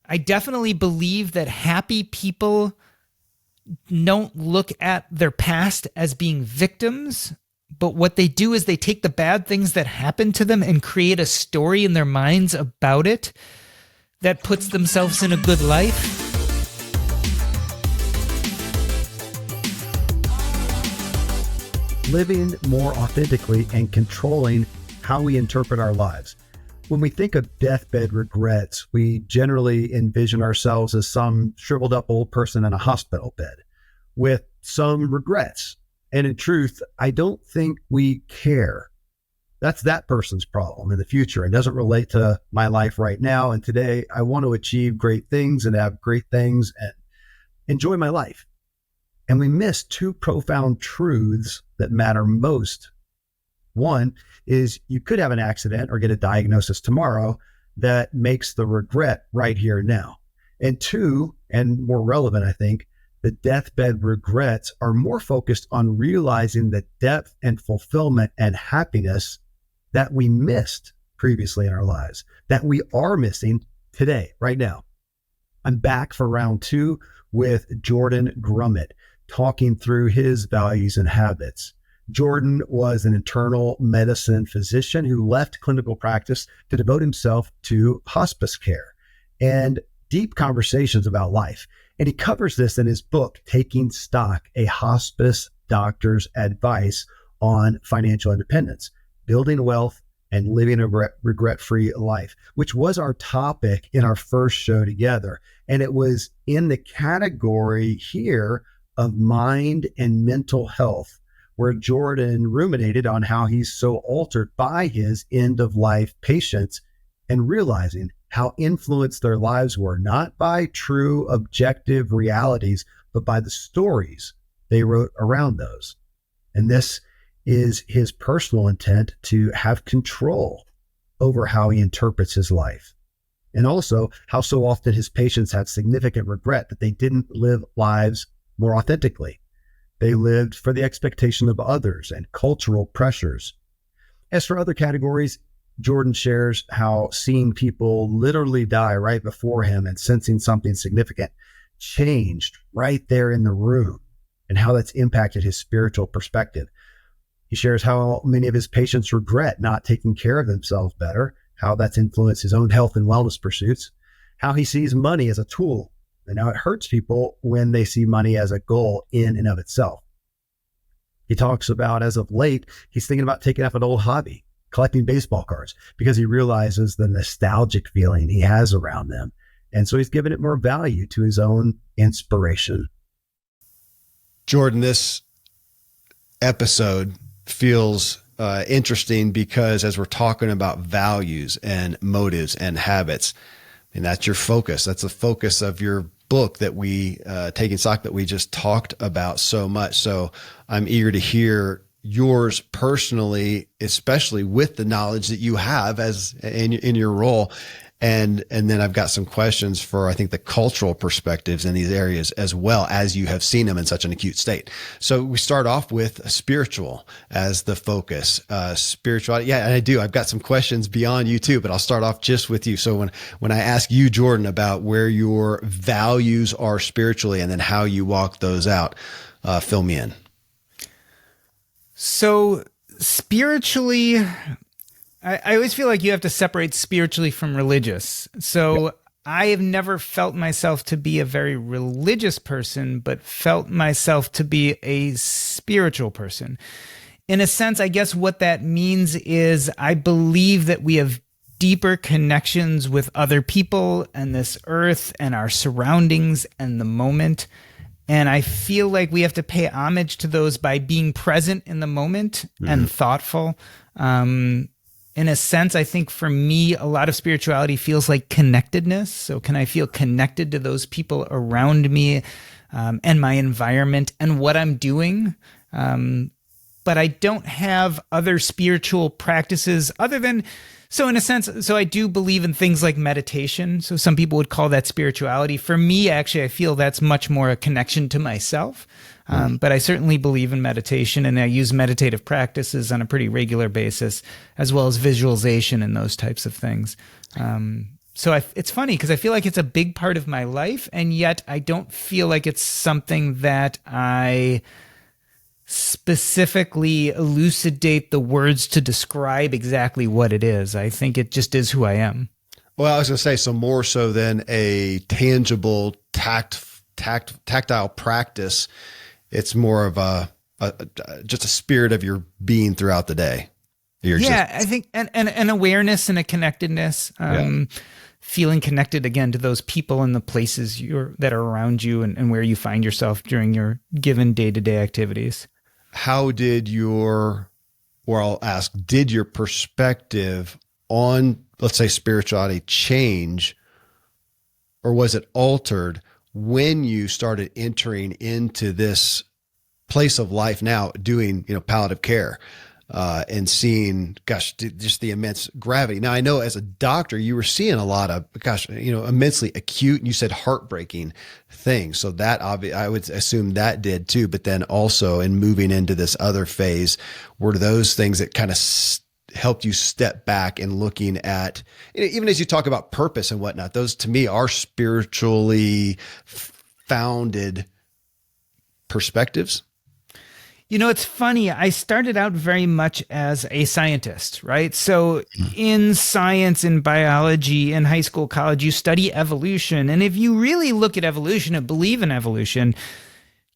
I definitely believe that happy people don't look at their past as being victims, but what they do is they take the bad things that happen to them and create a story in their minds about it that puts themselves in a good life. Living more authentically and controlling how we interpret our lives. When we think of deathbed regrets, we generally envision ourselves as some shriveled up old person in a hospital bed with some regrets. And in truth, I don't think we care. That's that person's problem in the future. It doesn't relate to my life right now. And today I want to achieve great things and have great things and enjoy my life. And we miss two profound truths that matter most. One is you could have an accident or get a diagnosis tomorrow that makes the regret right here and now. And two, and more relevant, I think, the deathbed regrets are more focused on realizing the depth and fulfillment and happiness that we missed previously in our lives, that we are missing today, right now. I'm back for round 2 with Jordan Grumet, talking through his values and habits. Jordan was an internal medicine physician who left clinical practice to devote himself to hospice care and deep conversations about life. And he covers this in his book, Taking Stock, a Hospice Doctor's Advice on Financial Independence, Building Wealth and Living a Regret-Free Life, which was our topic in our first show together. And it was in the category here of mind and mental health, where Jordan ruminated on how he's so altered by his end-of-life patients and realizing how influenced their lives were, not by true objective realities, but by the stories they wrote around those. And this is his personal intent to have control over how he interprets his life. And also how so often his patients have significant regret that they didn't live lives more authentically. They lived for the expectation of others and cultural pressures. As for other categories, Jordan shares how seeing people literally die right before him and sensing something significant changed right there in the room and how that's impacted his spiritual perspective. He shares how many of his patients regret not taking care of themselves better, how that's influenced his own health and wellness pursuits, how he sees money as a tool, and how it hurts people when they see money as a goal in and of itself. He talks about, as of late, he's thinking about taking up an old hobby, collecting baseball cards, because he realizes the nostalgic feeling he has around them. And so he's given it more value to his own inspiration. Jordan, this episode feels interesting because as we're talking about values and motives and habits, and that's your focus. That's the focus of your book that we, Taking Stock, that we just talked about so much. So I'm eager to hear yours personally, especially with the knowledge that you have as in your role. And then I've got some questions for, I think, the cultural perspectives in these areas as well, as you have seen them in such an acute state. So we start off with spiritual as the focus, spirituality. Yeah, and I do. I've got some questions beyond you too, but I'll start off just with you. So when I ask you, Jordan, about where your values are spiritually and then how you walk those out, fill me in. So spiritually, I always feel like you have to separate spiritually from religious. So I have never felt myself to be a very religious person, but felt myself to be a spiritual person. In a sense, I guess what that means is I believe that we have deeper connections with other people and this earth and our surroundings and the moment. And I feel like we have to pay homage to those by being present in the moment and thoughtful. In a sense, I think for me, a lot of spirituality feels like connectedness. So can I feel connected to those people around me and my environment and what I'm doing? But I don't have other spiritual practices other than, so in a sense, so I do believe in things like meditation. So some people would call that spirituality. For me, actually, I feel that's much more a connection to myself. But I certainly believe in meditation, and I use meditative practices on a pretty regular basis, as well as visualization and those types of things. It's funny because I feel like it's a big part of my life, and yet I don't feel like it's something that I specifically elucidate the words to describe exactly what it is. I think it just is who I am. Well, I was going to say, so more so than a tangible tactile practice, it's more of just a spirit of your being throughout the day. I think an awareness and a connectedness, feeling connected again to those people and the places that are around you and where you find yourself during your given day-to-day activities. How did your perspective on, let's say, spirituality change, or was it altered when you started entering into this place of life now, doing, palliative care, and seeing, just the immense gravity? Now, I know as a doctor, you were seeing a lot of, immensely acute, and you said heartbreaking things. So that I would assume that did too. But then also in moving into this other phase, were those things that kind of helped you step back and looking at, even as you talk about purpose and whatnot, those to me are spiritually founded perspectives? It's funny. I started out very much as a scientist, right? So in science, in biology, in high school, college, you study evolution. And if you really look at evolution and believe in evolution,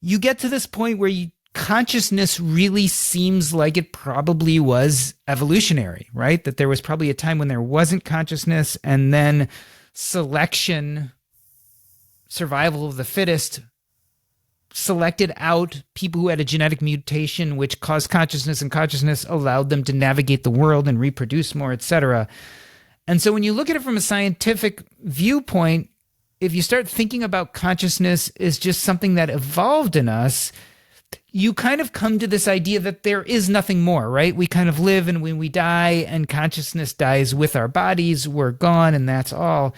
you get to this point where consciousness really seems like it probably was evolutionary, right? That there was probably a time when there wasn't consciousness, and then selection, survival of the fittest, selected out people who had a genetic mutation which caused consciousness, and consciousness allowed them to navigate the world and reproduce more, etc. And so when you look at it from a scientific viewpoint, if you start thinking about consciousness as just something that evolved in us, you kind of come to this idea that there is nothing more, right? We kind of live, and when we die and consciousness dies with our bodies, we're gone, and that's all.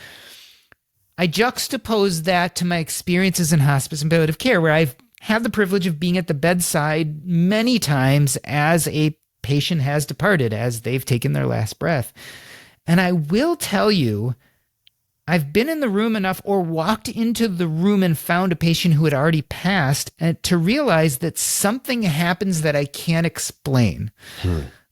I juxtapose that to my experiences in hospice and palliative care, where I've had the privilege of being at the bedside many times as a patient has departed, as they've taken their last breath. And I will tell you, I've been in the room enough, or walked into the room and found a patient who had already passed, to realize that something happens that I can't explain.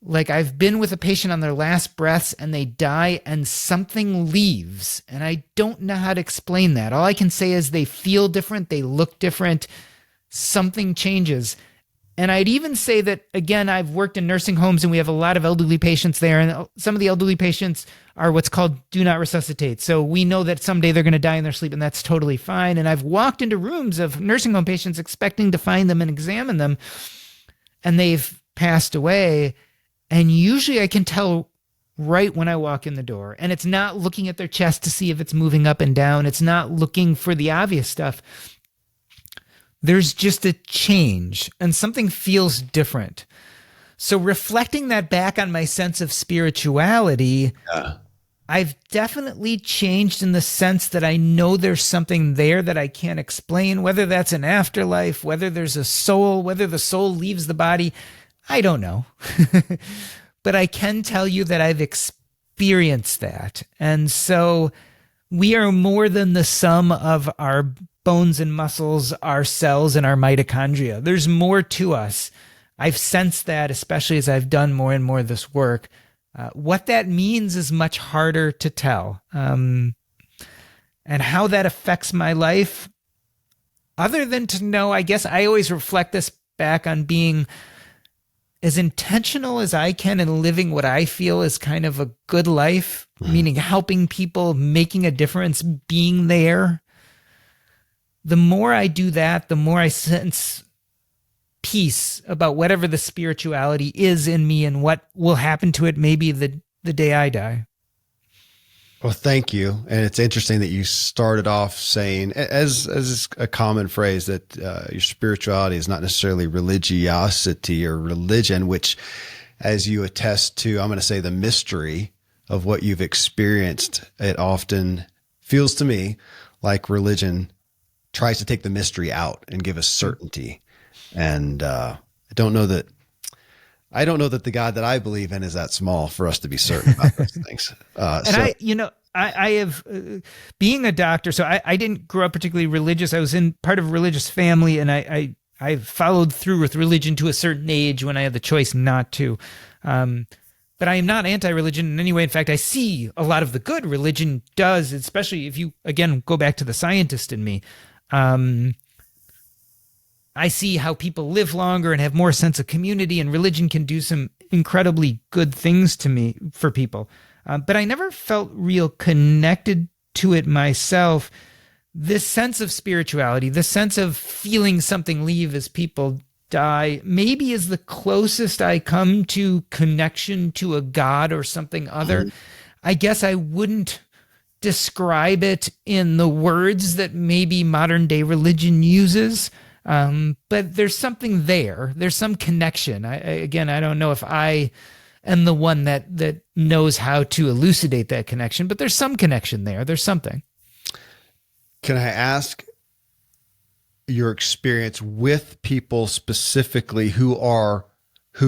Like, I've been with a patient on their last breaths and they die and something leaves, and I don't know how to explain that. All I can say is they feel different, they look different, something changes. And I'd even say that, again, I've worked in nursing homes and we have a lot of elderly patients there, and some of the elderly patients are what's called do not resuscitate. So we know that someday they're going to die in their sleep, and that's totally fine. And I've walked into rooms of nursing home patients expecting to find them and examine them, and they've passed away. And usually I can tell right when I walk in the door, and it's not looking at their chest to see if it's moving up and down. It's not looking for the obvious stuff. There's just a change, and something feels different. So reflecting that back on my sense of spirituality, I've definitely changed in the sense that I know there's something there that I can't explain, whether that's an afterlife, whether there's a soul, whether the soul leaves the body. I don't know, but I can tell you that I've experienced that. And so we are more than the sum of our bones and muscles, our cells, and our mitochondria. There's more to us. I've sensed that, especially as I've done more and more of this work. What that means is much harder to tell. And how that affects my life, other than to know, I guess I always reflect this back on being as intentional as I can in living what I feel is kind of a good life, meaning helping people, making a difference, being there. The more I do that, the more I sense peace about whatever the spirituality is in me and what will happen to it maybe the day I die. Well, thank you. And it's interesting that you started off saying, as a common phrase, that your spirituality is not necessarily religiosity or religion, which, as you attest to, I'm going to say the mystery of what you've experienced, it often feels to me like religion tries to take the mystery out and give us certainty. And I don't know that the God that I believe in is that small for us to be certain about those things. I have, being a doctor, so I didn't grow up particularly religious. I was in part of a religious family, and I followed through with religion to a certain age when I had the choice not to. But I am not anti-religion in any way. In fact, I see a lot of the good religion does, especially if you, again, go back to the scientist in me. I see how people live longer and have more sense of community, and religion can do some incredibly good things for people. But I never felt real connected to it myself. This sense of spirituality, this sense of feeling something leave as people die, maybe is the closest I come to connection to a God or something other. I guess I wouldn't describe it in the words that maybe modern day religion uses. But there's something there. There's some connection. I don't know if I am the one that knows how to elucidate that connection, but there's some connection there. There's something. Can I ask your experience with people specifically who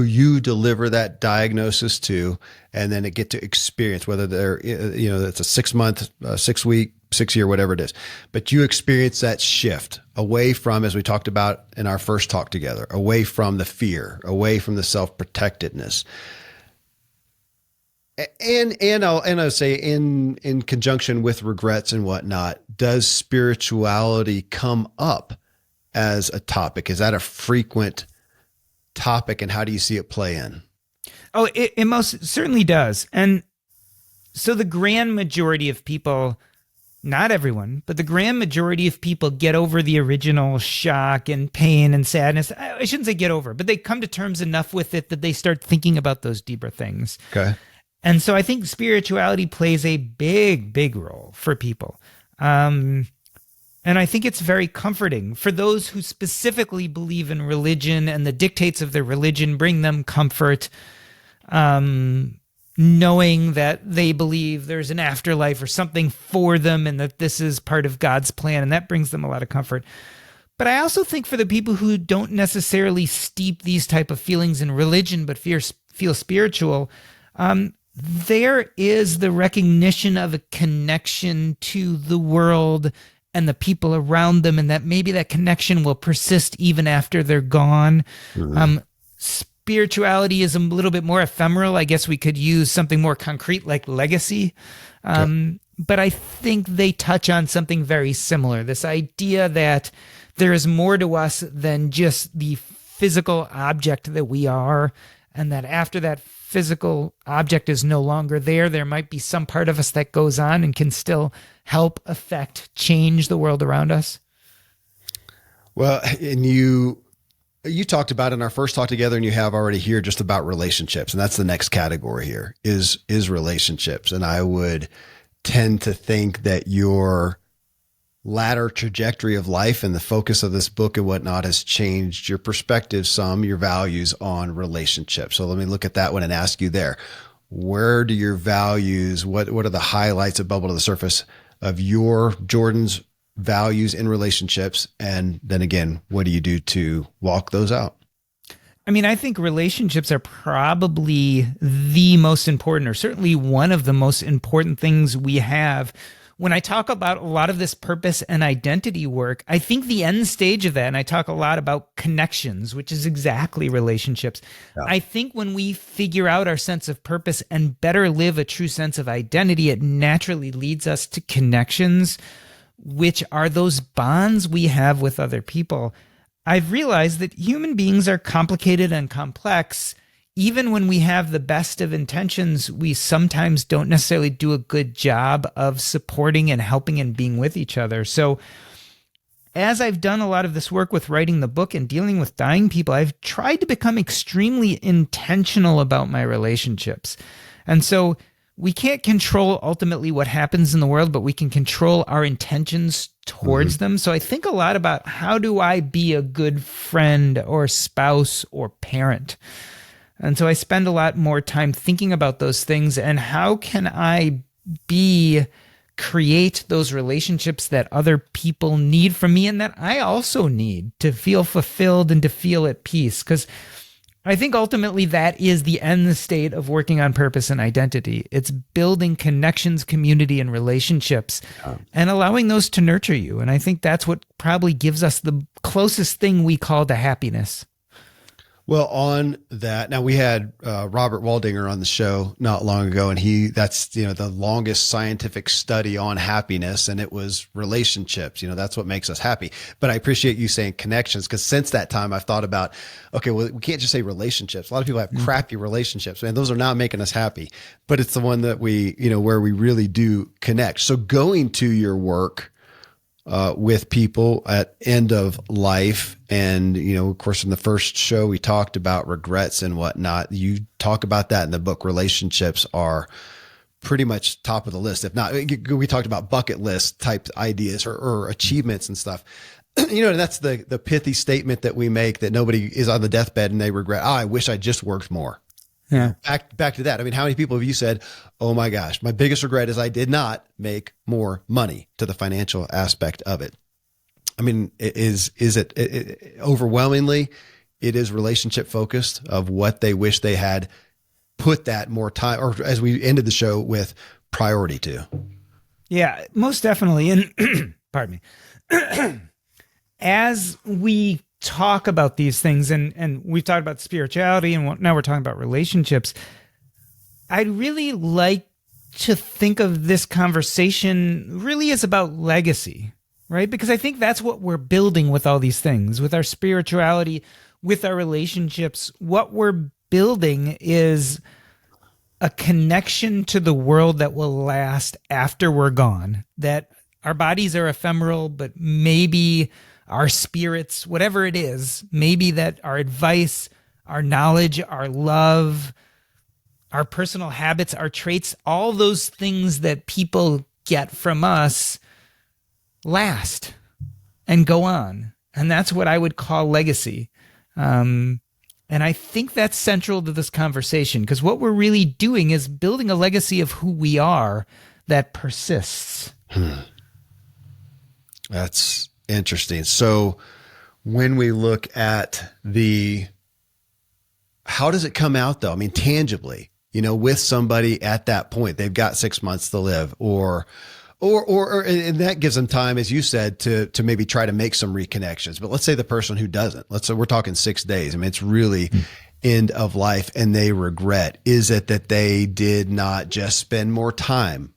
you deliver that diagnosis to, and then get to experience whether they're, it's a 6 month, 6 week, 6 year, whatever it is, but you experience that shift away from, as we talked about in our first talk together, away from the fear, away from the self-protectedness. And I'll say in conjunction with regrets and whatnot, does spirituality come up as a topic? Is that a frequent topic, and how do you see it play in? Oh, it most certainly does. And so the grand majority of people, not everyone, but the grand majority of people get over the original shock and pain and sadness. I shouldn't say get over, but they come to terms enough with it that they start thinking about those deeper things. Okay. And so I think spirituality plays a big, big role for people. And I think it's very comforting for those who specifically believe in religion, and the dictates of their religion bring them comfort, knowing that they believe there's an afterlife or something for them, and that this is part of God's plan, and that brings them a lot of comfort. But I also think for the people who don't necessarily steep these type of feelings in religion but feel spiritual, there is the recognition of a connection to the world and the people around them, and that maybe that connection will persist even after they're gone. Mm-hmm. Spirituality is a little bit more ephemeral. I guess we could use something more concrete like legacy. But I think they touch on something very similar. This idea that there is more to us than just the physical object that we are, and that after that physical object is no longer there might be some part of us that goes on and can still help affect, change the world around us. Well, and you talked about in our first talk together, and you have already here, just about relationships. And that's the next category here is relationships. And I would tend to think that your latter trajectory of life and the focus of this book and whatnot has changed your perspective some, your values on relationships. So let me look at that one and ask you there. Where do your values, what are the highlights that bubble to the surface of Jordan's values in relationships? And then again, what do you do to walk those out? I mean, I think relationships are probably the most important, or certainly one of the most important things we have. When I talk about a lot of this purpose and identity work, I think the end stage of that, and I talk a lot about connections, which is exactly relationships. Yeah. I think when we figure out our sense of purpose and better live a true sense of identity, it naturally leads us to connections, which are those bonds we have with other people. I've realized that human beings are complicated and complex. Even when we have the best of intentions, we sometimes don't necessarily do a good job of supporting and helping and being with each other. So as I've done a lot of this work with writing the book and dealing with dying people, I've tried to become extremely intentional about my relationships. And so we can't control ultimately what happens in the world, but we can control our intentions towards them. So I think a lot about, how do I be a good friend or spouse or parent? And so I spend a lot more time thinking about those things, and how can I create those relationships that other people need from me, and that I also need to feel fulfilled and to feel at peace. Because I think ultimately that is the end state of working on purpose and identity. It's building connections, community, and relationships and allowing those to nurture you. And I think that's what probably gives us the closest thing we call to happiness. Well, on that, now we had Robert Waldinger on the show not long ago, and that's the longest scientific study on happiness, and it was relationships. That's what makes us happy. But I appreciate you saying connections, because since that time I've thought about, okay, well, we can't just say relationships. A lot of people have crappy relationships, and those are not making us happy. But it's the one that we, where we really do connect. So going to your work with people at end of life. And, of course, in the first show, we talked about regrets and whatnot. You talk about that in the book. Relationships are pretty much top of the list. If not, we talked about bucket list type ideas or achievements and stuff. And that's the pithy statement that we make, that nobody is on the deathbed and they regret, I wish I just worked more. Yeah. Back to that. I mean, how many people have you said, oh my gosh, my biggest regret is I did not make more money, to the financial aspect of it? I mean, is it overwhelmingly, it is relationship focused of what they wish they had put that more time, or as we ended the show with, priority to. Yeah, most definitely. And pardon me. As we talk about these things, and we've talked about spirituality, and now we're talking about relationships, I'd really like to think of this conversation really as about legacy, right? Because I think that's what we're building with all these things, with our spirituality, with our relationships. What we're building is a connection to the world that will last after we're gone, that our bodies are ephemeral, but maybe our spirits, whatever it is, maybe that our advice, our knowledge, our love, our personal habits, our traits, all those things that people get from us last and go on. And that's what I would call legacy. And I think that's central to this conversation, because what we're really doing is building a legacy of who we are that persists. That's interesting. So when we look at how does it come out though? I mean, tangibly, with somebody at that point, they've got 6 months to live, or and that gives them time, as you said, to maybe try to make some reconnections. But let's say the person who doesn't, let's say we're talking 6 days. I mean, it's really end of life, and they regret. Is it that they did not just spend more time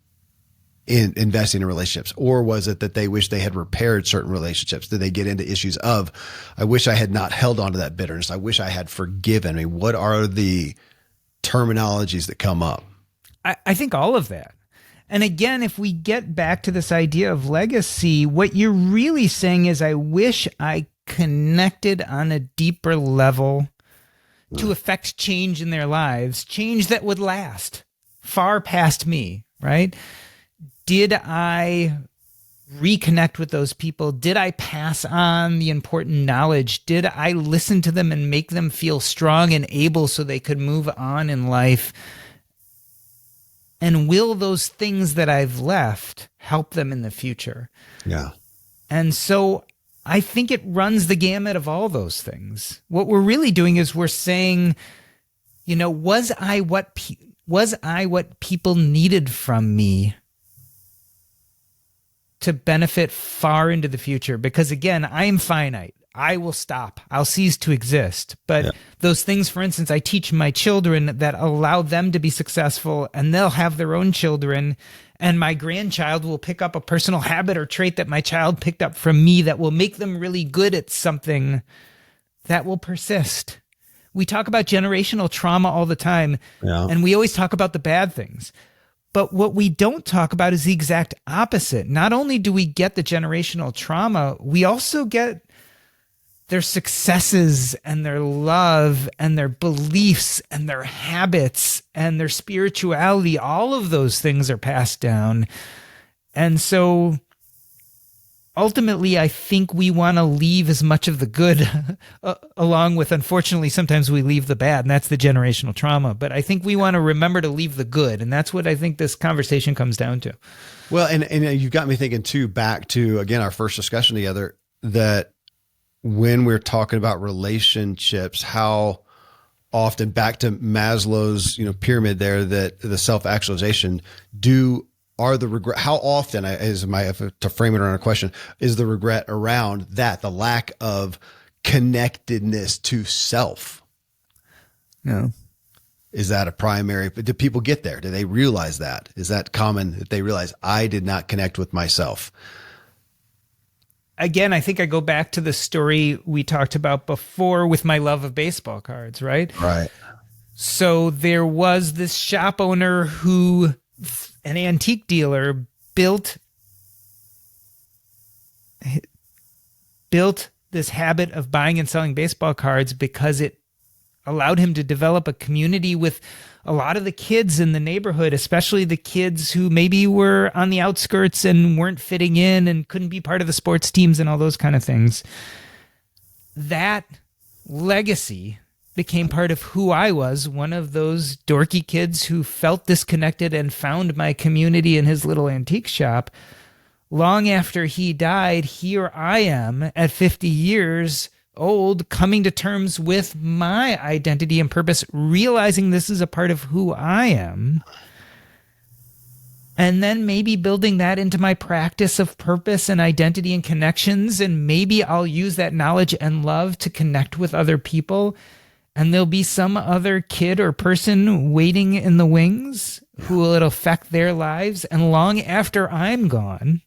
in investing in relationships, or was it that they wish they had repaired certain relationships? Did they get into issues of, I wish I had not held on to that bitterness, I wish I had forgiven? I mean, what are the terminologies that come up? I think all of that. And again, if we get back to this idea of legacy, what you're really saying is, I wish I connected on a deeper level to affect change in their lives, change that would last far past me, right? Did I reconnect with those people? Did I pass on the important knowledge? Did I listen to them and make them feel strong and able so they could move on in life? And will those things that I've left help them in the future? Yeah. And so I think it runs the gamut of all those things. What we're really doing is we're saying, was I what people needed from me to benefit far into the future? Because again, I am finite. I will stop. I'll cease to exist. But those things, for instance, I teach my children that allow them to be successful, and they'll have their own children, and my grandchild will pick up a personal habit or trait that my child picked up from me that will make them really good at something that will persist. We talk about generational trauma all the time, and we always talk about the bad things. But what we don't talk about is the exact opposite. Not only do we get the generational trauma, we also get their successes and their love and their beliefs and their habits and their spirituality. All of those things are passed down. And so ultimately, I think we want to leave as much of the good along with, unfortunately, sometimes we leave the bad, and that's the generational trauma. But I think we want to remember to leave the good. And that's what I think this conversation comes down to. Well, and you've got me thinking too, back to, again, our first discussion together, that when we're talking about relationships, how often back to Maslow's, pyramid there, that the self-actualization are the regret. How often to frame it around a question, is the regret around that, the lack of connectedness to self? No. Is that a primary, do people get there? Do they realize that? Is that common that they realize I did not connect with myself? Again, I think I go back to the story we talked about before with my love of baseball cards, right? Right. So there was this shop owner an antique dealer built this habit of buying and selling baseball cards because it allowed him to develop a community with a lot of the kids in the neighborhood, especially the kids who maybe were on the outskirts and weren't fitting in and couldn't be part of the sports teams and all those kind of things. That legacy became part of who I was, one of those dorky kids who felt disconnected and found my community in his little antique shop. Long after he died, here I am at 50 years old, coming to terms with my identity and purpose, realizing this is a part of who I am, and then maybe building that into my practice of purpose and identity and connections. And maybe I'll use that knowledge and love to connect with other people, and there'll be some other kid or person waiting in the wings who will affect their lives. And long after I'm gone,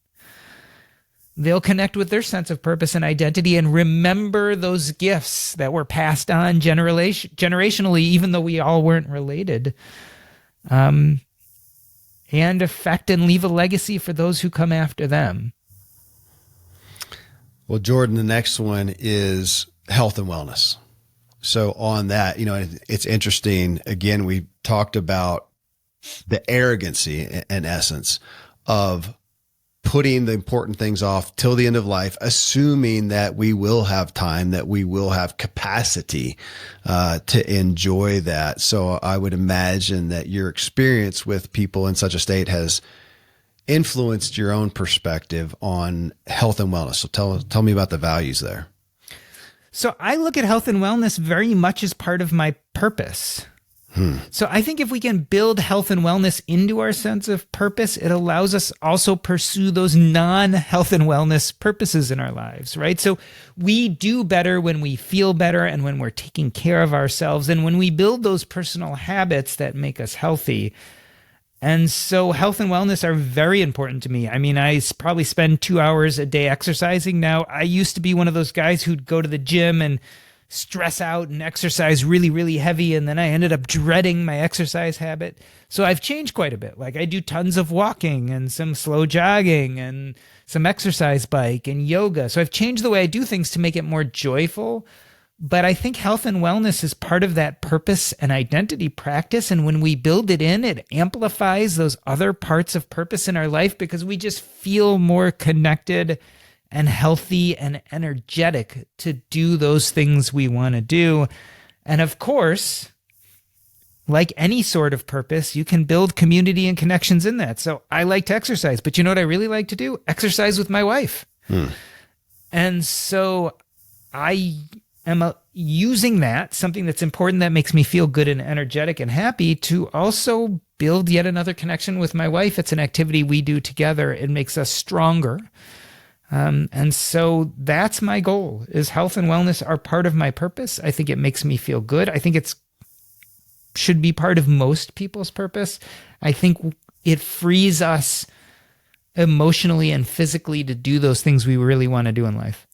they'll connect with their sense of purpose and identity and remember those gifts that were passed on generationally, even though we all weren't related, and affect and leave a legacy for those who come after them. Well, Jordan, the next one is health and wellness. So on that, it's interesting. Again, we talked about the arrogancy, in essence, of putting the important things off till the end of life, assuming that we will have time, that we will have capacity to enjoy that. So I would imagine that your experience with people in such a state has influenced your own perspective on health and wellness. So tell me about the values there. So I look at health and wellness very much as part of my purpose. So I think if we can build health and wellness into our sense of purpose, it allows us also pursue those non-health and wellness purposes in our lives, right? So we do better when we feel better and when we're taking care of ourselves and when we build those personal habits that make us healthy. And so health and wellness are very important to me. I mean, I probably spend 2 hours a day exercising now. I used to be one of those guys who'd go to the gym and stress out and exercise really, really heavy. And then I ended up dreading my exercise habit. So I've changed quite a bit. Like I do tons of walking and some slow jogging and some exercise bike and yoga. So I've changed the way I do things to make it more joyful. But I think health and wellness is part of that purpose and identity practice. And when we build it in, it amplifies those other parts of purpose in our life because we just feel more connected and healthy and energetic to do those things we want to do. And of course, like any sort of purpose, you can build community and connections in that. So I like to exercise, but you know what I really like to do? Exercise with my wife. And so I am using that, something that's important that makes me feel good and energetic and happy, to also build yet another connection with my wife. It's an activity we do together. It makes us stronger. And so that's my goal, is health and wellness are part of my purpose. I think it makes me feel good. I think it should be part of most people's purpose. I think it frees us emotionally and physically to do those things we really want to do in life.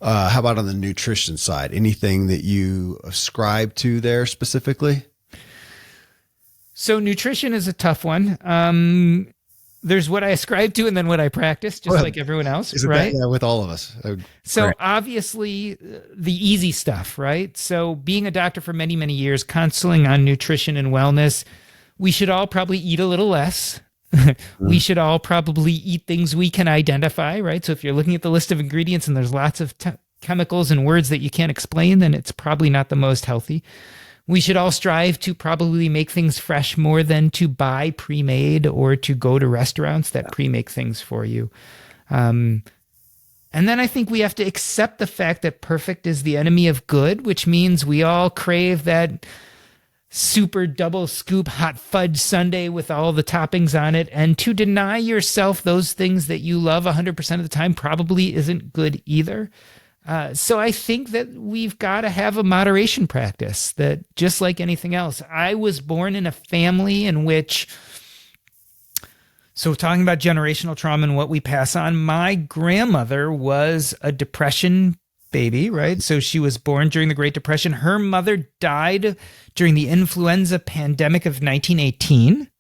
How about on the nutrition side? Anything that you ascribe to there specifically? So nutrition is a tough one. There's what I ascribe to and then what I practice, just like everyone else, right? Yeah, with all of us. So Great. Obviously the easy stuff, right? So being a doctor for many, many years, counseling on nutrition and wellness, we should all probably eat a little less. We should all probably eat things we can identify, right? So if you're looking at the list of ingredients and there's lots of chemicals and words that you can't explain, then it's probably not the most healthy. We should all strive to probably make things fresh more than to buy pre-made or to go to restaurants that pre-make things for you. And And then I think we have to accept the fact that perfect is the enemy of good, which means we all crave that super double scoop hot fudge sundae with all the toppings on it. And to deny yourself those things that you love 100% of the time probably isn't good either. So I think that we've got to have a moderation practice that, just like anything else, I was born in a family in which, so talking about generational trauma and what we pass on, my grandmother was a depression baby, right? So she was born during the Great Depression. Her mother died during the influenza pandemic of 1918.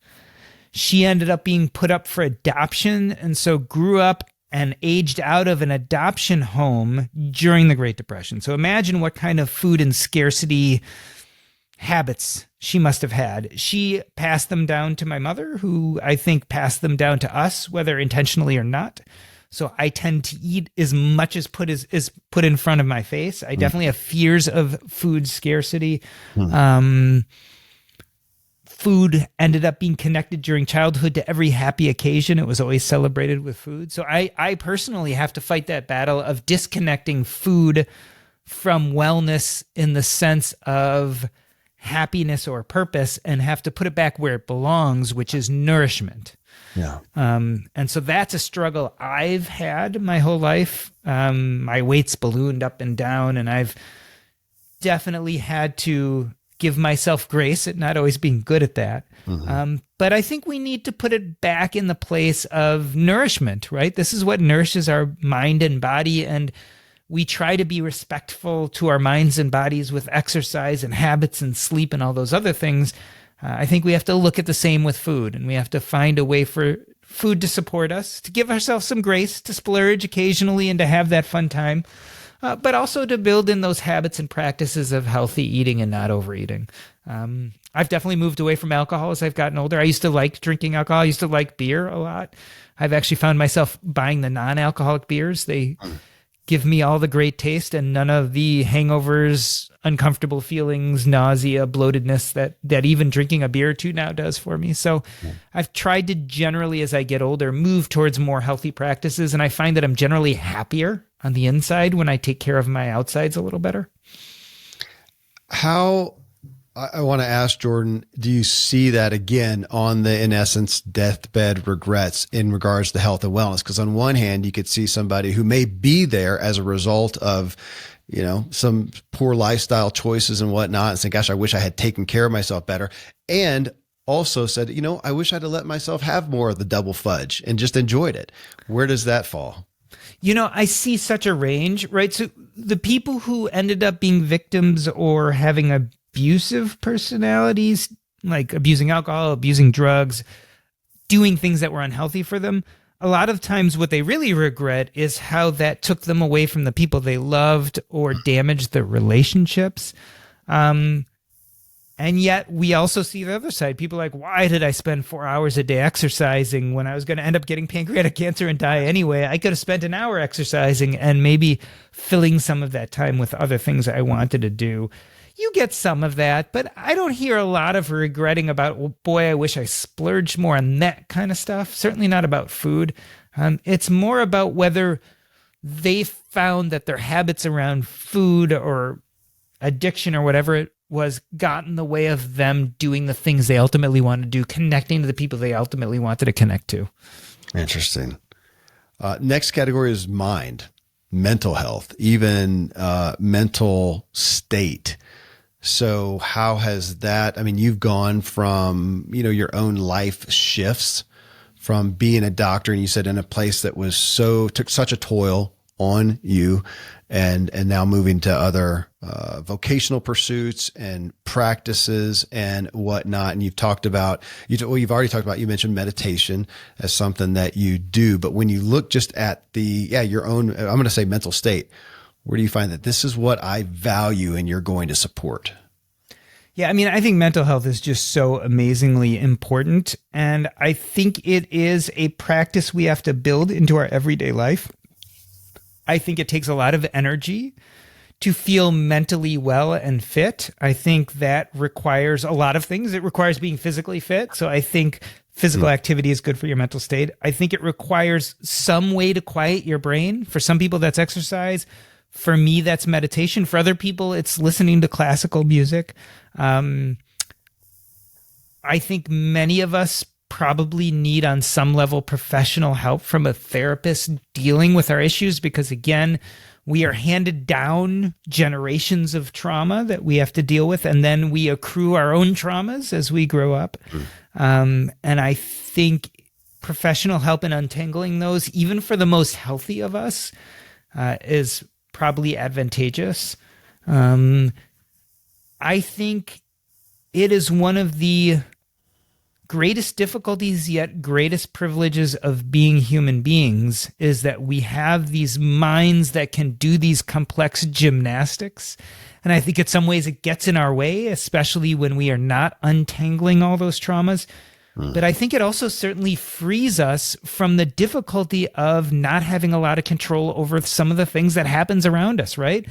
She ended up being put up for adoption, and so grew up and aged out of an adoption home during the Great Depression. So imagine what kind of food and scarcity habits she must have had. She passed them down to my mother, who I think passed them down to us, whether intentionally or not. So I tend to eat as much as is put in front of my face. I definitely have fears of food scarcity. Food ended up being connected during childhood to every happy occasion. It was always celebrated with food. So I personally have to fight that battle of disconnecting food from wellness in the sense of happiness or purpose, and have to put it back where it belongs, which is nourishment. Yeah. And so that's a struggle I've had my whole life. My weight's ballooned up and down, and I've definitely had to give myself grace at not always being good at that. But I think we need to put it back in the place of nourishment, right? This is what nourishes our mind and body. And we try to be respectful to our minds and bodies with exercise and habits and sleep and all those other things. I think we have to look at the same with food, and we have to find a way for food to support us, to give ourselves some grace, to splurge occasionally and to have that fun time. But also to build in those habits and practices of healthy eating and not overeating. I've definitely moved away from alcohol as I've gotten older. I used to like drinking alcohol. I used to like beer a lot. I've actually found myself buying the non-alcoholic beers. They give me all the great taste and none of the hangovers, uncomfortable feelings, nausea, bloatedness that even drinking a beer or two now does for me. So I've tried to generally, as I get older, move towards more healthy practices. And I find that I'm generally happier on the inside when I take care of my outsides a little better. I want to ask Jordan, do you see that again on the, in essence, deathbed regrets in regards to health and wellness? Because on one hand, you could see somebody who may be there as a result of, some poor lifestyle choices and whatnot, and say, gosh, I wish I had taken care of myself better. And also said, I wish I'd have let myself have more of the double fudge and just enjoyed it. Where does that fall? I see such a range, right? So the people who ended up being victims or having abusive personalities, like abusing alcohol, abusing drugs, doing things that were unhealthy for them, a lot of times what they really regret is how that took them away from the people they loved or damaged their relationships. And yet we also see the other side. People are like, why did I spend 4 hours a day exercising when I was going to end up getting pancreatic cancer and die anyway? I could have spent an hour exercising and maybe filling some of that time with other things I wanted to do. You get some of that, but I don't hear a lot of regretting about, well, boy, I wish I splurged more on that kind of stuff. Certainly not about food. It's more about whether they found that their habits around food or addiction or whatever it was got in the way of them doing the things they ultimately wanted to do, connecting to the people they ultimately wanted to connect to. Interesting. Next category is mind, mental health, even mental state. So how has that, you've gone from, your own life shifts from being a doctor, and you said in a place that took such a toll on you, and now moving to other vocational pursuits and practices and whatnot. And you've already talked about, you mentioned meditation as something that you do, but when you look just at your own, I'm going to say mental state, where do you find that this is what I value and you're going to support? Yeah, I think mental health is just so amazingly important. And I think it is a practice we have to build into our everyday life. I think it takes a lot of energy to feel mentally well and fit. I think that requires a lot of things. It requires being physically fit. So I think physical activity is good for your mental state. I think it requires some way to quiet your brain. For some people, that's exercise. For me, that's meditation. For other people, it's listening to classical music. I think many of us probably need on some level professional help from a therapist dealing with our issues, because again, we are handed down generations of trauma that we have to deal with, and then we accrue our own traumas as we grow up. And I think professional help in untangling those, even for the most healthy of us, is probably advantageous. I think it is one of the greatest difficulties yet greatest privileges of being human beings, is that we have these minds that can do these complex gymnastics. And I think in some ways it gets in our way, especially when we are not untangling all those traumas. But I think it also certainly frees us from the difficulty of not having a lot of control over some of the things that happens around us, right?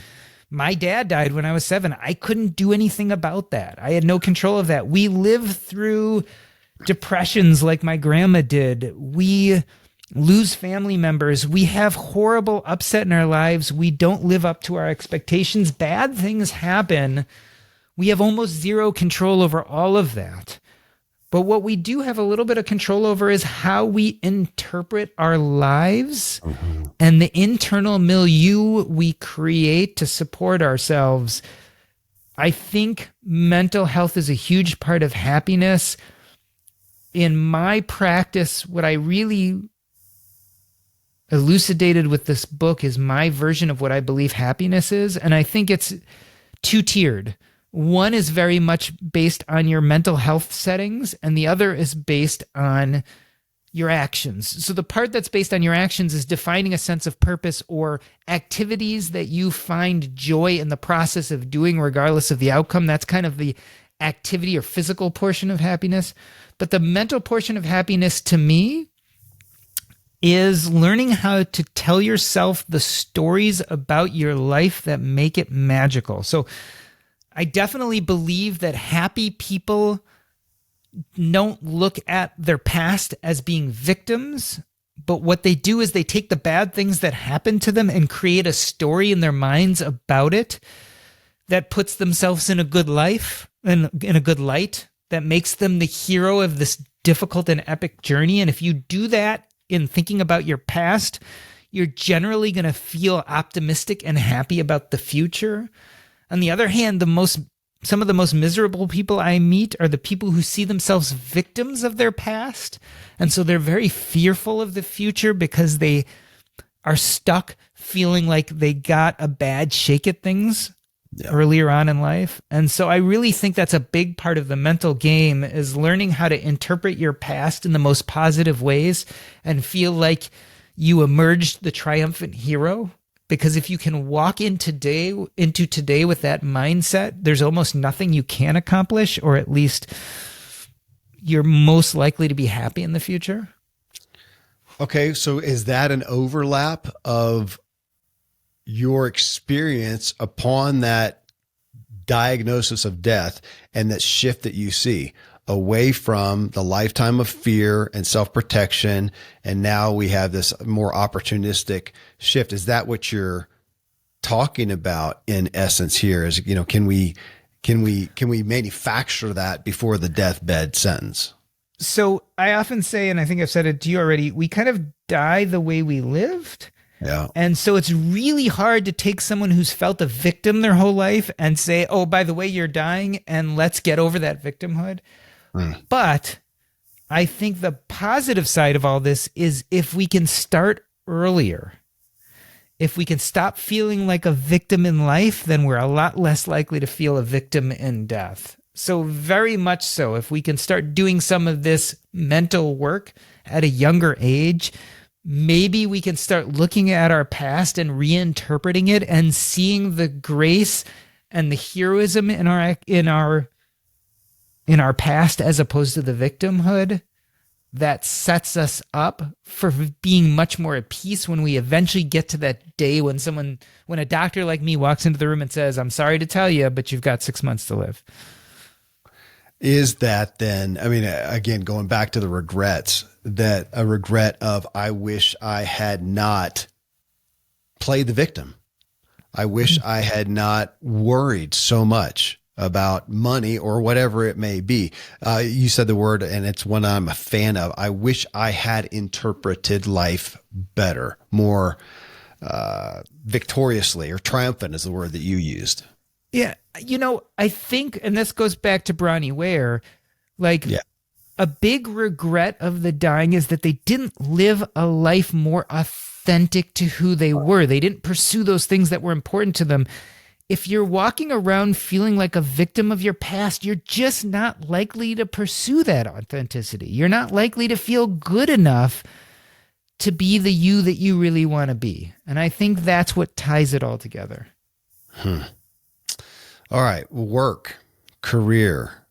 My dad died when I was 7. I couldn't do anything about that. I had no control of that. We live through depressions like my grandma did. We lose family members. We have horrible upset in our lives. We don't live up to our expectations. Bad things happen. We have almost zero control over all of that. But what we do have a little bit of control over is how we interpret our lives and the internal milieu we create to support ourselves. I think mental health is a huge part of happiness. In my practice, what I really elucidated with this book is my version of what I believe happiness is. And I think it's two-tiered. One is very much based on your mental health settings, and the other is based on your actions. So the part that's based on your actions is defining a sense of purpose or activities that you find joy in the process of doing regardless of the outcome. That's kind of the activity or physical portion of happiness. But the mental portion of happiness to me is learning how to tell yourself the stories about your life that make it magical. So I definitely believe that happy people don't look at their past as being victims, but what they do is they take the bad things that happen to them and create a story in their minds about it that puts themselves in a good life and in a good light, that makes them the hero of this difficult and epic journey. And if you do that in thinking about your past, you're generally going to feel optimistic and happy about the future. On the other hand, some of the most miserable people I meet are the people who see themselves victims of their past. And so they're very fearful of the future because they are stuck feeling like they got a bad shake at things earlier on in life. And so I really think that's a big part of the mental game, is learning how to interpret your past in the most positive ways and feel like you emerged the triumphant hero. Because if you can walk into today with that mindset, there's almost nothing you can accomplish, or at least you're most likely to be happy in the future. Okay, so is that an overlap of your experience upon that diagnosis of death and that shift that you see away from the lifetime of fear and self-protection, and now we have this more opportunistic shift? Is that what you're talking about in essence here? Is, you know, can we manufacture that before the deathbed sentence? So I often say, and I think I've said it to you already, we kind of die the way we lived. Yeah. And so it's really hard to take someone who's felt a victim their whole life and say, oh, by the way, you're dying, and let's get over that victimhood. But I think the positive side of all this is if we can start earlier, if we can stop feeling like a victim in life, then we're a lot less likely to feel a victim in death. So very much so, if we can start doing some of this mental work at a younger age, maybe we can start looking at our past and reinterpreting it and seeing the grace and the heroism in our past as opposed to the victimhood. That sets us up for being much more at peace when we eventually get to that day when a doctor like me walks into the room and says, I'm sorry to tell you, but you've got 6 months to live. Is that then, I mean, again, going back to the regrets, that a regret of, I wish I had not played the victim. I wish I had not worried so much about money or whatever it may be. You said the word, and it's one I'm a fan of. I wish I had interpreted life better, more victoriously, or triumphant is the word that you used. Yeah. I think, and this goes back to Bronnie Ware, a big regret of the dying is that they didn't live a life more authentic to who they were. They didn't pursue those things that were important to them. If you're walking around feeling like a victim of your past, you're just not likely to pursue that authenticity. You're not likely to feel good enough to be the you that you really want to be. And I think that's what ties it all together. All right. Work, career,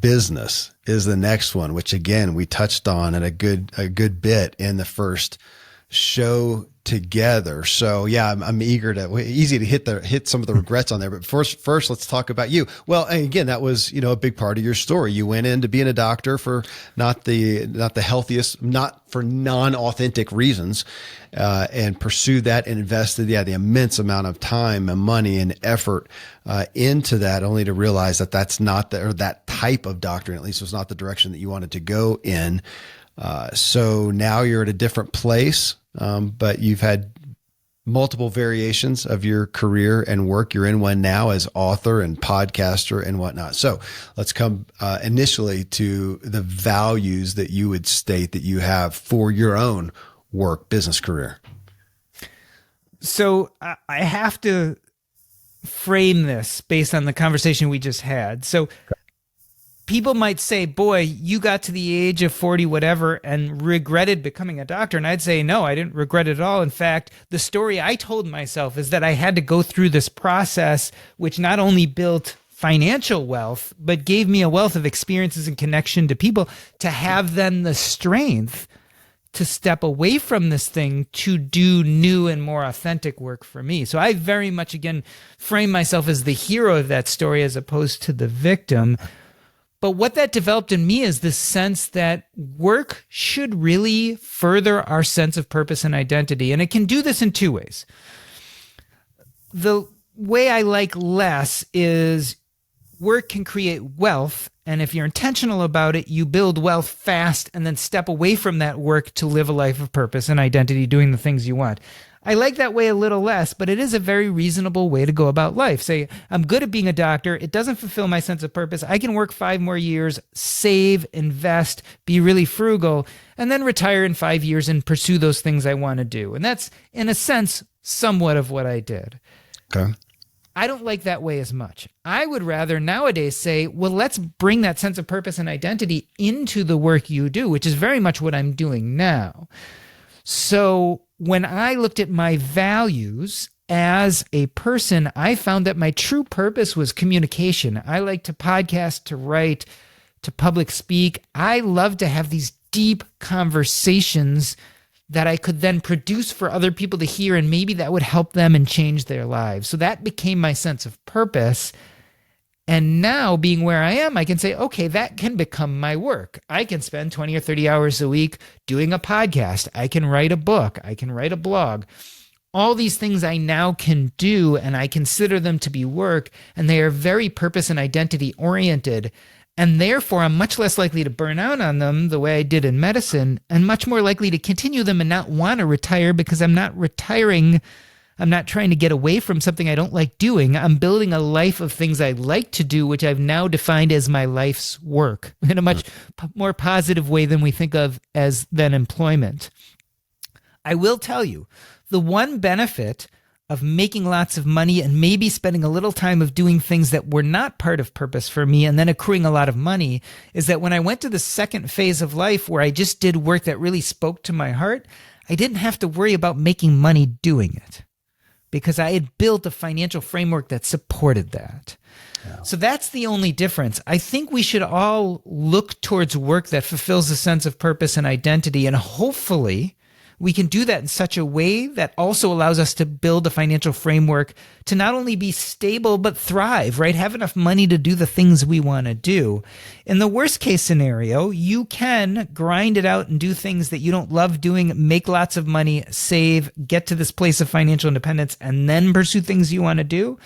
business is the next one, which again, we touched on in a good bit in the first show together. So yeah, I'm eager to, easy to hit some of the regrets on there. But first, let's talk about you. Well, and again, that was, a big part of your story. You went into being a doctor for not the healthiest, not for non-authentic reasons, and pursued that and invested, the immense amount of time and money and effort, into that, only to realize that that's not that type of doctrine, at least was not the direction that you wanted to go in. So now you're at a different place, but you've had multiple variations of your career and work. You're in one now as author and podcaster and whatnot. So let's come initially to the values that you would state that you have for your own work, business career. So I have to frame this based on the conversation we just had. So people might say, boy, you got to the age of 40, whatever, and regretted becoming a doctor. And I'd say, no, I didn't regret it at all. In fact, the story I told myself is that I had to go through this process, which not only built financial wealth, but gave me a wealth of experiences and connection to people to have then the strength to step away from this thing to do new and more authentic work for me. So I very much, again, frame myself as the hero of that story as opposed to the victim. But what that developed in me is this sense that work should really further our sense of purpose and identity. And it can do this in two ways. The way I like less is work can create wealth. And if you're intentional about it, you build wealth fast and then step away from that work to live a life of purpose and identity, doing the things you want. I like that way a little less, but it is a very reasonable way to go about life. Say, I'm good at being a doctor. It doesn't fulfill my sense of purpose. I can work 5 more years, save, invest, be really frugal, and then retire in 5 years and pursue those things I want to do. And that's, in a sense, somewhat of what I did. Okay. I don't like that way as much. I would rather nowadays say, well, let's bring that sense of purpose and identity into the work you do, which is very much what I'm doing now. So when I looked at my values as a person, I found that my true purpose was communication. I like to podcast, to write, to public speak. I love to have these deep conversations that I could then produce for other people to hear, and maybe that would help them and change their lives. So that became my sense of purpose. And now, being where I am, I can say, okay, that can become my work. I can spend 20 or 30 hours a week doing a podcast. I can write a book. I can write a blog. All these things I now can do, and I consider them to be work, and they are very purpose and identity oriented. And therefore, I'm much less likely to burn out on them the way I did in medicine, and much more likely to continue them and not want to retire, because I'm not retiring. I'm not trying to get away from something I don't like doing. I'm building a life of things I like to do, which I've now defined as my life's work in a much more positive way than we think of as then employment. I will tell you, the one benefit of making lots of money and maybe spending a little time of doing things that were not part of purpose for me and then accruing a lot of money is that when I went to the second phase of life where I just did work that really spoke to my heart, I didn't have to worry about making money doing it because I had built a financial framework that supported that. Yeah. So that's the only difference. I think we should all look towards work that fulfills a sense of purpose and identity, and hopefully we can do that in such a way that also allows us to build a financial framework to not only be stable, but thrive, right? Have enough money to do the things we want to do. In the worst case scenario, you can grind it out and do things that you don't love doing, make lots of money, save, get to this place of financial independence, and then pursue things you want to do.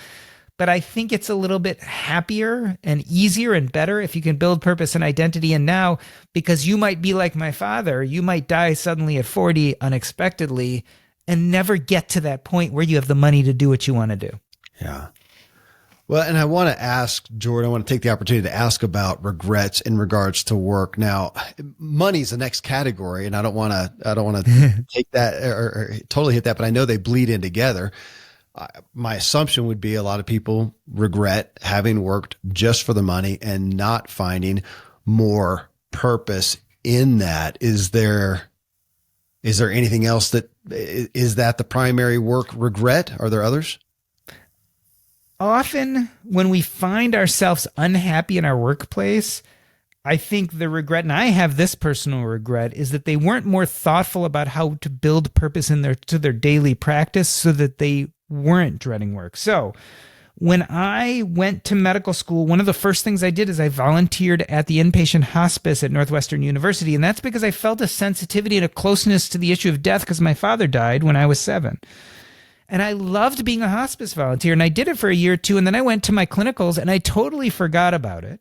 But I think it's a little bit happier and easier and better if you can build purpose and identity in now, because you might be like my father. You might die suddenly at 40 unexpectedly and never get to that point where you have the money to do what you want to do. Yeah. Well, and I want to ask, Jordan, I want to take the opportunity to ask about regrets in regards to work. Now, money's the next category, and I don't want to take that or totally hit that, but I know they bleed in together. My assumption would be a lot of people regret having worked just for the money and not finding more purpose in that. Is there anything else is that the primary work regret? Are there others? Often when we find ourselves unhappy in our workplace, I think the regret, and I have this personal regret, is that they weren't more thoughtful about how to build purpose to their daily practice so that they weren't dreading work. So when I went to medical school, one of the first things I did is I volunteered at the inpatient hospice at Northwestern University. And that's because I felt a sensitivity and a closeness to the issue of death because my father died when I was 7. And I loved being a hospice volunteer, and I did it for a year or two. And then I went to my clinicals and I totally forgot about it.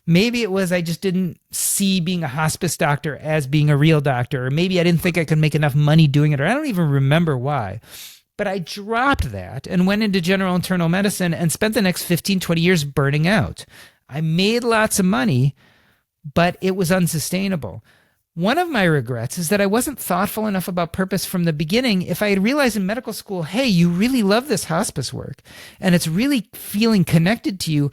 Maybe it was I just didn't see being a hospice doctor as being a real doctor, or maybe I didn't think I could make enough money doing it, or I don't even remember why. But I dropped that and went into general internal medicine and spent the next 15, 20 years burning out. I made lots of money, but it was unsustainable. One of my regrets is that I wasn't thoughtful enough about purpose from the beginning. If I had realized in medical school, hey, you really love this hospice work and it's really feeling connected to you,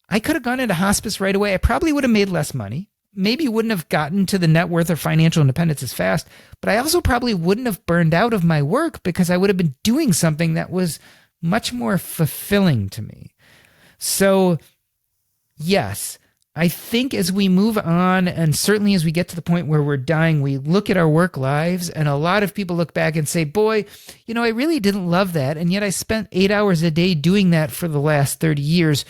I could have gone into hospice right away. I probably would have made less money. Maybe wouldn't have gotten to the net worth or financial independence as fast, but I also probably wouldn't have burned out of my work because I would have been doing something that was much more fulfilling to me. So yes, I think as we move on, and certainly as we get to the point where we're dying, we look at our work lives, and a lot of people look back and say, boy, I really didn't love that, and yet I spent 8 hours a day doing that for the last 30 years.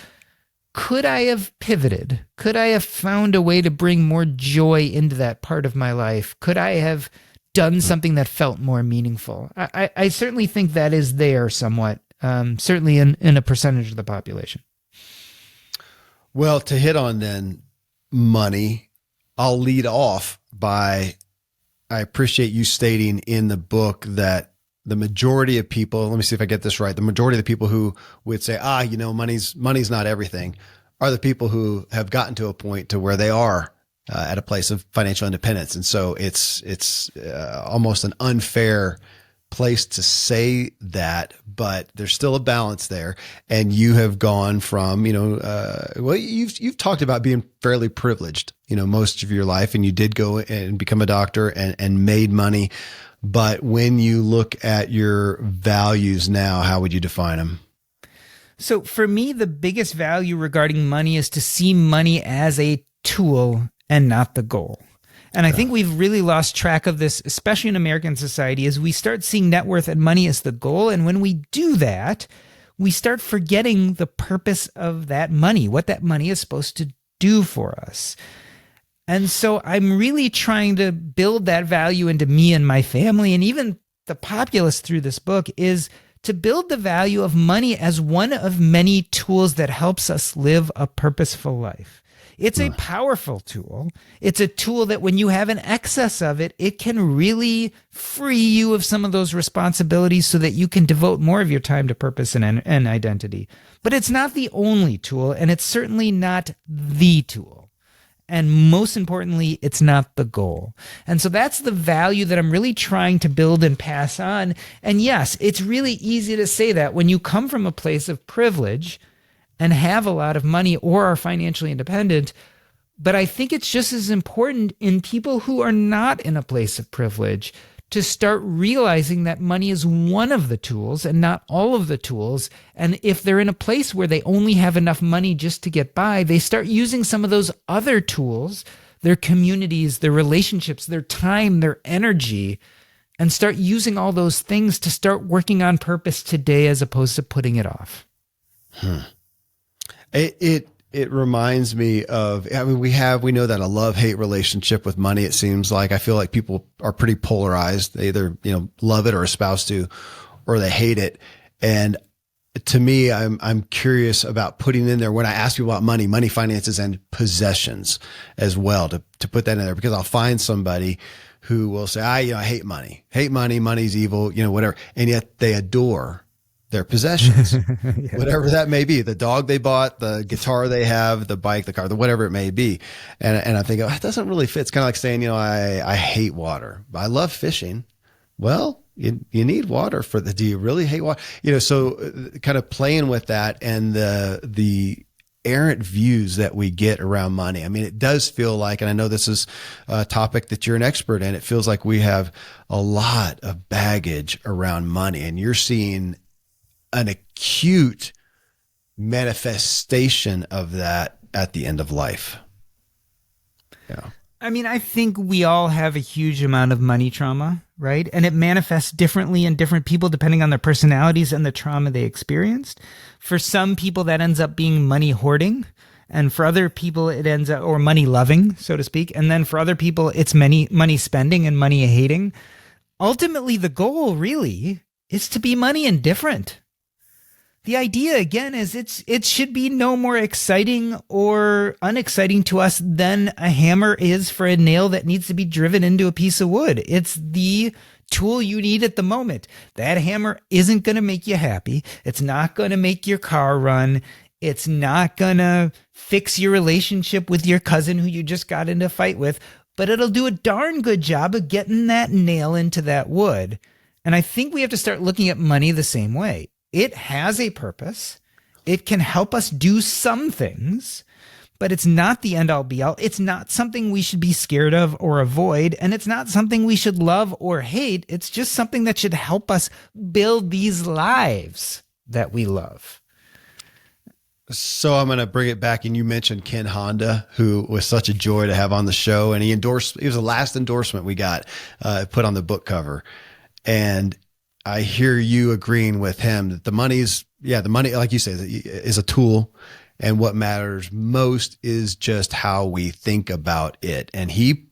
Could I have pivoted? Could I have found a way to bring more joy into that part of my life? Could I have done something that felt more meaningful? I certainly think that is there somewhat, certainly in a percentage of the population. Well, to hit on then money, I'll lead off by, I appreciate you stating in the book that the majority of people, let me see if I get this right, the majority of the people who would say, money's not everything, are the people who have gotten to a point to where they are at a place of financial independence. And so it's almost an unfair place to say that, but there's still a balance there. And you have gone from, you've talked about being fairly privileged, most of your life, and you did go and become a doctor and made money. But when you look at your values now, how would you define them? So for me, the biggest value regarding money is to see money as a tool and not the goal. And I think we've really lost track of this, especially in American society, as we start seeing net worth and money as the goal. And when we do that, we start forgetting the purpose of that money, what that money is supposed to do for us. And so I'm really trying to build that value into me and my family, and even the populace through this book, is to build the value of money as one of many tools that helps us live a purposeful life. It's a powerful tool. It's a tool that when you have an excess of it, it can really free you of some of those responsibilities so that you can devote more of your time to purpose and identity. But it's not the only tool, and it's certainly not the tool. And most importantly, it's not the goal. And so that's the value that I'm really trying to build and pass on. And yes, it's really easy to say that when you come from a place of privilege and have a lot of money or are financially independent. But I think it's just as important in people who are not in a place of privilege to start realizing that money is one of the tools and not all of the tools. And if they're in a place where they only have enough money just to get by, they start using some of those other tools, their communities, their relationships, their time, their energy, and start using all those things to start working on purpose today as opposed to putting it off. It reminds me of, I mean, we know that a love-hate relationship with money. It seems like, I feel like people are pretty polarized. They either, love it or espouse to, or they hate it. And to me, I'm curious about putting in there, when I ask people about money, finances, and possessions as well, to put that in there, because I'll find somebody who will say, I hate money, money's evil, whatever. And yet they adore their possessions, whatever that may be, the dog they bought, the guitar they have, the bike, the car, whatever it may be. And I think, it doesn't really fit. It's kind of like saying, I hate water, but I love fishing. Well, you need water do you really hate water? So kind of playing with that and the errant views that we get around money. I mean, it does feel like, and I know this is a topic that you're an expert in, it feels like we have a lot of baggage around money, and you're seeing an acute manifestation of that at the end of life. Yeah. I mean, I think we all have a huge amount of money trauma, right? And it manifests differently in different people depending on their personalities and the trauma they experienced. For some people, that ends up being money hoarding. And for other people, it ends up, or money loving, so to speak. And then for other people, it's money spending and money hating. Ultimately, the goal really is to be money indifferent. The idea, again, is it should be no more exciting or unexciting to us than a hammer is for a nail that needs to be driven into a piece of wood. It's the tool you need at the moment. That hammer isn't going to make you happy. It's not going to make your car run. It's not going to fix your relationship with your cousin who you just got into a fight with, but it'll do a darn good job of getting that nail into that wood. And I think we have to start looking at money the same way. It has a purpose. It can help us do some things, but it's not the end all be all. It's not something we should be scared of or avoid, and it's not something we should love or hate. It's just something that should help us build these lives that we love. So I'm going to bring it back. And you mentioned Ken Honda, who was such a joy to have on the show. And it was the last endorsement we got put on the book cover. And I hear you agreeing with him that the money, like you say, is a tool. And what matters most is just how we think about it. And he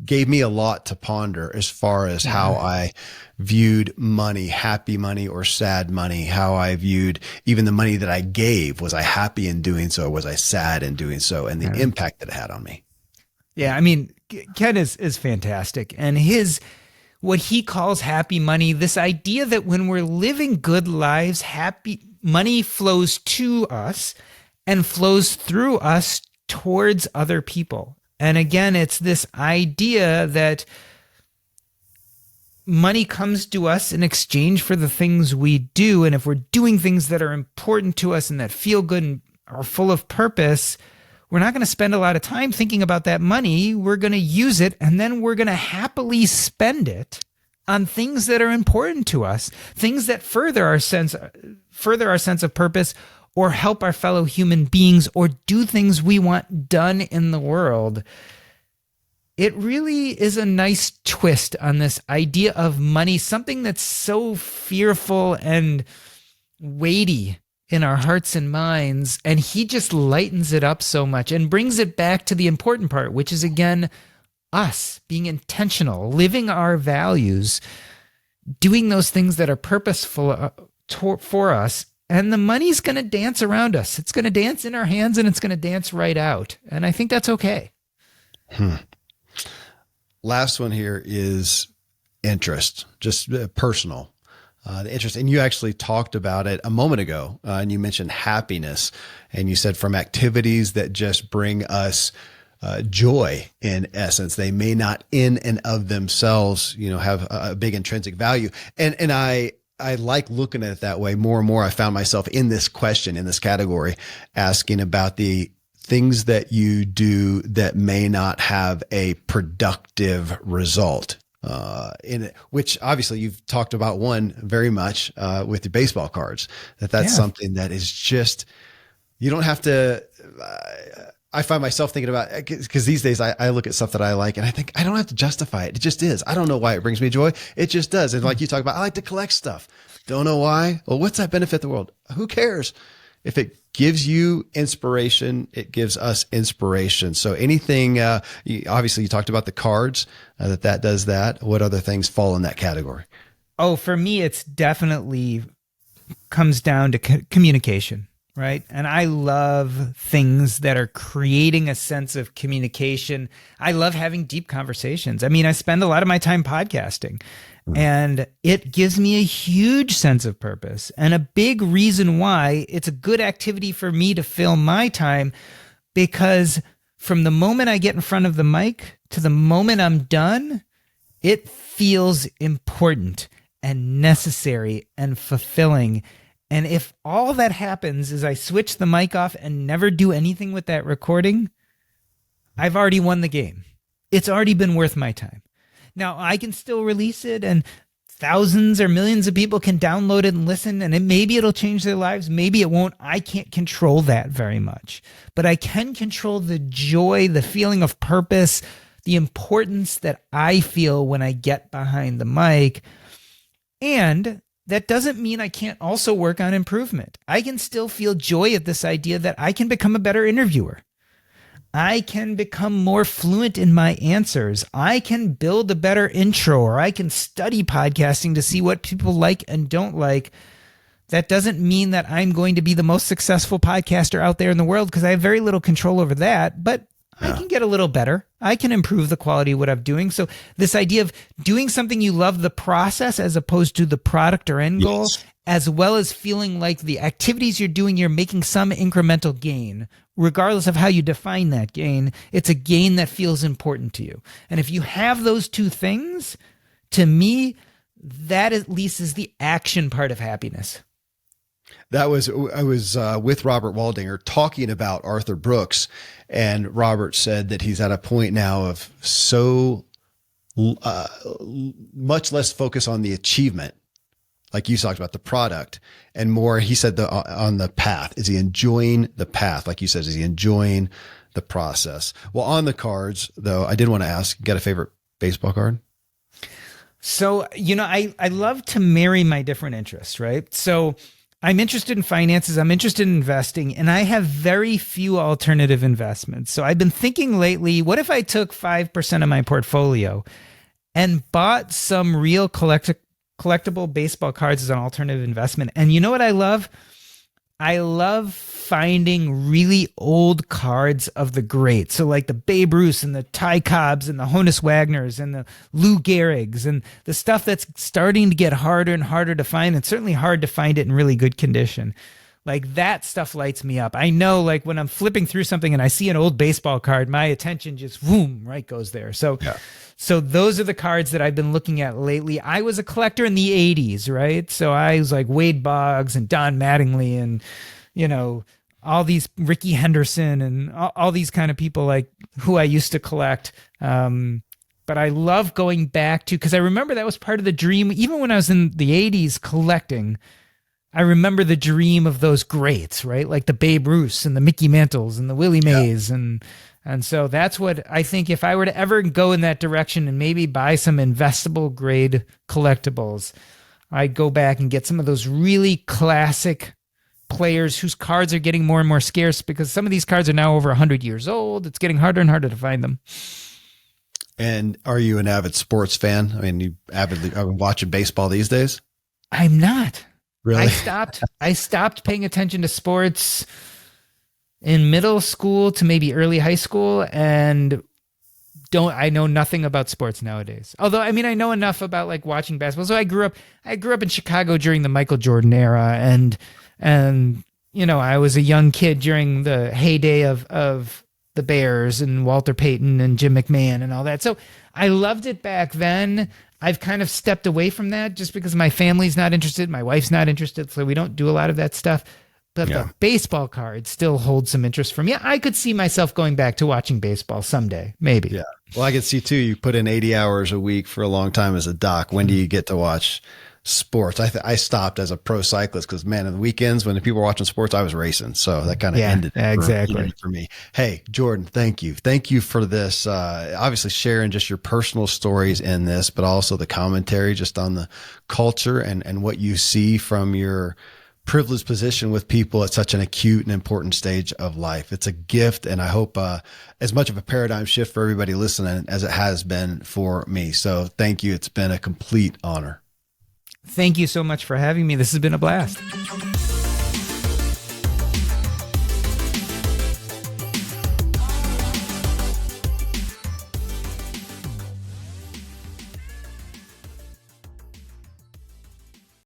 gave me a lot to ponder as far as how I viewed money, happy money or sad money, how I viewed even the money that I gave. Was I happy in doing so? Was I sad in doing so? And the impact that it had on me. Yeah. I mean, Ken is fantastic. And what he calls happy money, this idea that when we're living good lives, happy money flows to us and flows through us towards other people. And again, it's this idea that money comes to us in exchange for the things we do. And if we're doing things that are important to us and that feel good and are full of purpose, we're not going to spend a lot of time thinking about that money. We're going to use it, and then we're going to happily spend it on things that are important to us, things that further our sense of purpose, or help our fellow human beings, or do things we want done in the world. It really is a nice twist on this idea of money, something that's so fearful and weighty in our hearts and minds. And he just lightens it up so much and brings it back to the important part, which is, again, us being intentional, living our values, doing those things that are purposeful for us. And the money's going to dance around us. It's going to dance in our hands, and it's going to dance right out. And I think that's okay. Last one here is interest, just personal. The interest, and you actually talked about it a moment ago, and you mentioned happiness, and you said from activities that just bring us joy. In essence, they may not in and of themselves, have a big intrinsic value. And I like looking at it that way more and more. I found myself in this question, in this category, asking about the things that you do that may not have a productive result. In it, which obviously you've talked about one very much with the baseball cards, that's something that is just, you don't have to I find myself thinking about, because these days I look at stuff that I like and I think I don't have to justify it. It just is. I don't know why it brings me joy. It just does. And like you talk about, I like to collect stuff. Don't know why. Well, what's that benefit the world? Who cares? If it gives you inspiration, it gives us inspiration. So anything, obviously you talked about the cards, that does that. What other things fall in that category? Oh, for me, it's definitely comes down to communication. Right. And I love things that are creating a sense of communication. I love having deep conversations. I mean, I spend a lot of my time podcasting, and it gives me a huge sense of purpose, and a big reason why it's a good activity for me to fill my time, because from the moment I get in front of the mic to the moment I'm done, it feels important and necessary and fulfilling. And if all that happens is I switch the mic off and never do anything with that recording, I've already won the game. It's already been worth my time. Now, I can still release it, and thousands or millions of people can download it and listen, and maybe it'll change their lives. Maybe it won't. I can't control that very much. But I can control the joy, the feeling of purpose, the importance that I feel when I get behind the mic. And that doesn't mean I can't also work on improvement. I can still feel joy at this idea that I can become a better interviewer. I can become more fluent in my answers. I can build a better intro, or I can study podcasting to see what people like and don't like. That doesn't mean that I'm going to be the most successful podcaster out there in the world, because I have very little control over that, but I can get a little better. I can improve the quality of what I'm doing. So this idea of doing something you love, the process as opposed to the product or end goal, as well as feeling like the activities you're doing, you're making some incremental gain, regardless of how you define that gain. It's a gain that feels important to you. And if you have those two things, to me, that at least is the action part of happiness. I was with Robert Waldinger talking about Arthur Brooks, and Robert said that he's at a point now of so much less focus on the achievement, like you talked about the product, and more, he said, on the path. Is he enjoying the path? Like you said, is he enjoying the process? Well, on the cards, though, I did want to ask, you got a favorite baseball card? So, I love to marry my different interests, right? So I'm interested in finances. I'm interested in investing, and I have very few alternative investments. So I've been thinking lately, what if I took 5% of my portfolio and bought some real collectible baseball cards as an alternative investment? And you know what I love? I love finding really old cards of the greats. So like the Babe Ruths and the Ty Cobbs and the Honus Wagners and the Lou Gehrigs, and the stuff that's starting to get harder and harder to find. It's certainly hard to find it in really good condition. Like that stuff lights me up. I know, like when I'm flipping through something and I see an old baseball card, my attention just right goes there. So those are the cards that I've been looking at lately. I was a collector in the 80s, right? So I was like Wade Boggs and Don Mattingly and, all these Ricky Henderson and all these kind of people like who I used to collect. But I love going back to, because I remember that was part of the dream. Even when I was in the 80s collecting, I remember the dream of those greats, right? Like the Babe Ruths and the Mickey Mantles and the Willie Mays. And so that's what I think, if I were to ever go in that direction and maybe buy some investable grade collectibles, I'd go back and get some of those really classic players whose cards are getting more and more scarce, because some of these cards are now over 100 years old. It's getting harder and harder to find them. And are you an avid sports fan? I mean, you avidly are watching baseball these days? I'm not. Really? I stopped paying attention to sports in middle school to maybe early high school, and I know nothing about sports nowadays. Although, I mean, I know enough about like watching basketball. So I grew up in Chicago during the Michael Jordan era, and I was a young kid during the heyday of the Bears and Walter Payton and Jim McMahon and all that. So I loved it back then. I've kind of stepped away from that just because my family's not interested. My wife's not interested. So we don't do a lot of that stuff. But the baseball card still holds some interest for me. I could see myself going back to watching baseball someday, maybe. Yeah. Well, I could see too, you put in 80 hours a week for a long time as a doc. When do you get to watch sports. I stopped as a pro cyclist because, man, on the weekends when the people were watching sports, I was racing. So that kind of ended for me. Hey, Jordan, thank you. Thank you for this. Obviously sharing just your personal stories in this, but also the commentary just on the culture and what you see from your privileged position with people at such an acute and important stage of life. It's a gift. And I hope as much of a paradigm shift for everybody listening as it has been for me. So thank you. It's been a complete honor. Thank you so much for having me. This has been a blast.